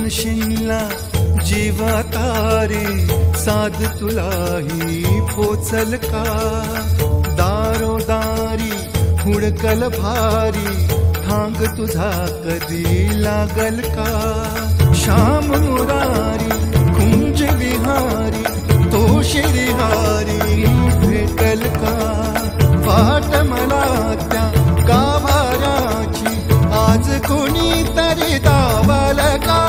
म्हणशीला जीवातारे साध तुलाही पोचल का दारोदारी हुडकल भारी ठांग तुझा कधी लागल का श्याम मुरारी कुंज विहारी तो श्रीहारी भेटल का वाट मला त्या गाभाराची आज कोणी तरी दावल का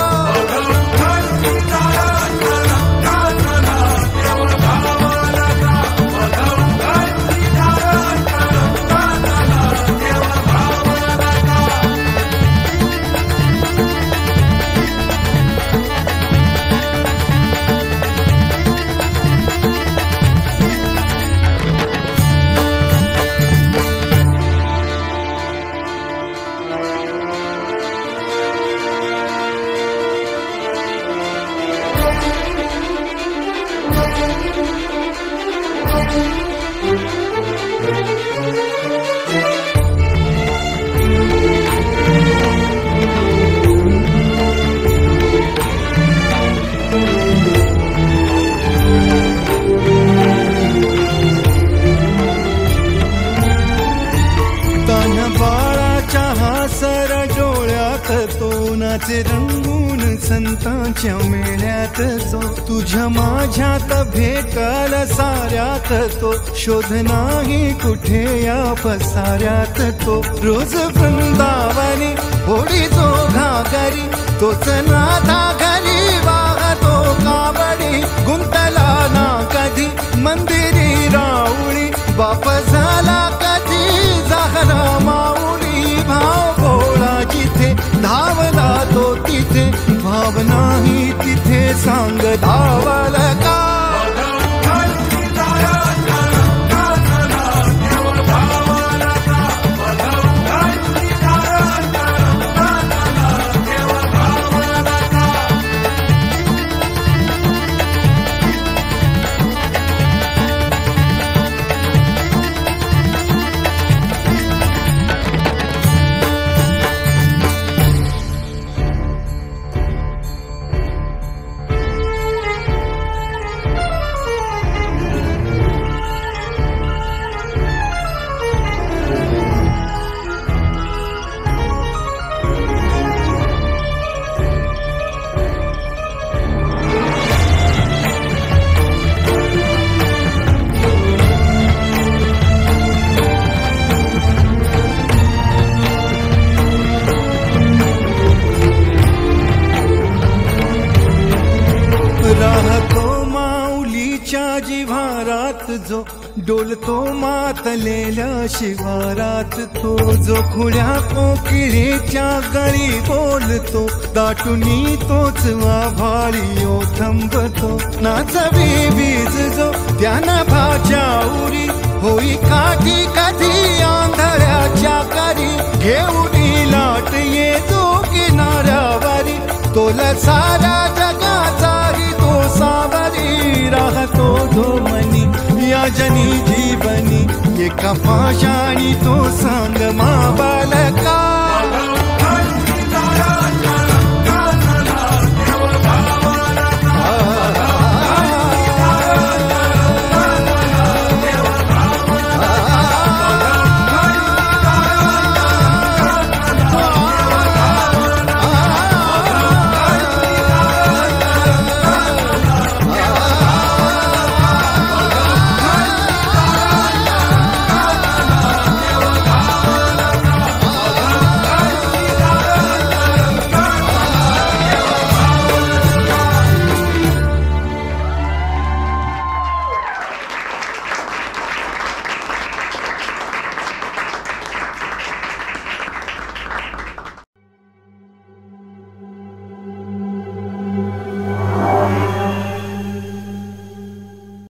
तोनाचे रंगून संतांच्या मेळ्यात तो तुझ्या माझ्यात भेटल साऱ्यात तो शोध नाही कुठे या पसाऱ्यात तो रोज वृंदावनी होडी जो घागरी तोच नाथा घरी वाहतो कावडी गुंतला ना कधी मंदिरी राऊळी बाप झाला कधी झाला माऊली भाव भोळा जिथे धावला तो तिथे भाव नाही तिथे सांग धावल का जिव्हारात जो डोलतो मातलेल्या शिवारात तो जो खुल्या कोकिळेच्या गळी बोलतो दाटुनी तोच आभाळी ओथंबतो नाचवी बीज जो त्यानं भाच्या उरी होई काठी कधी आंधळ्याच्या करी घेऊनी लाट ये जो किनाऱ्यावरी तोला सारा जगाचारी तो सावरी राहतो धोमनी या जनी जीवनी एका पाशाणी तो सांग मा बालका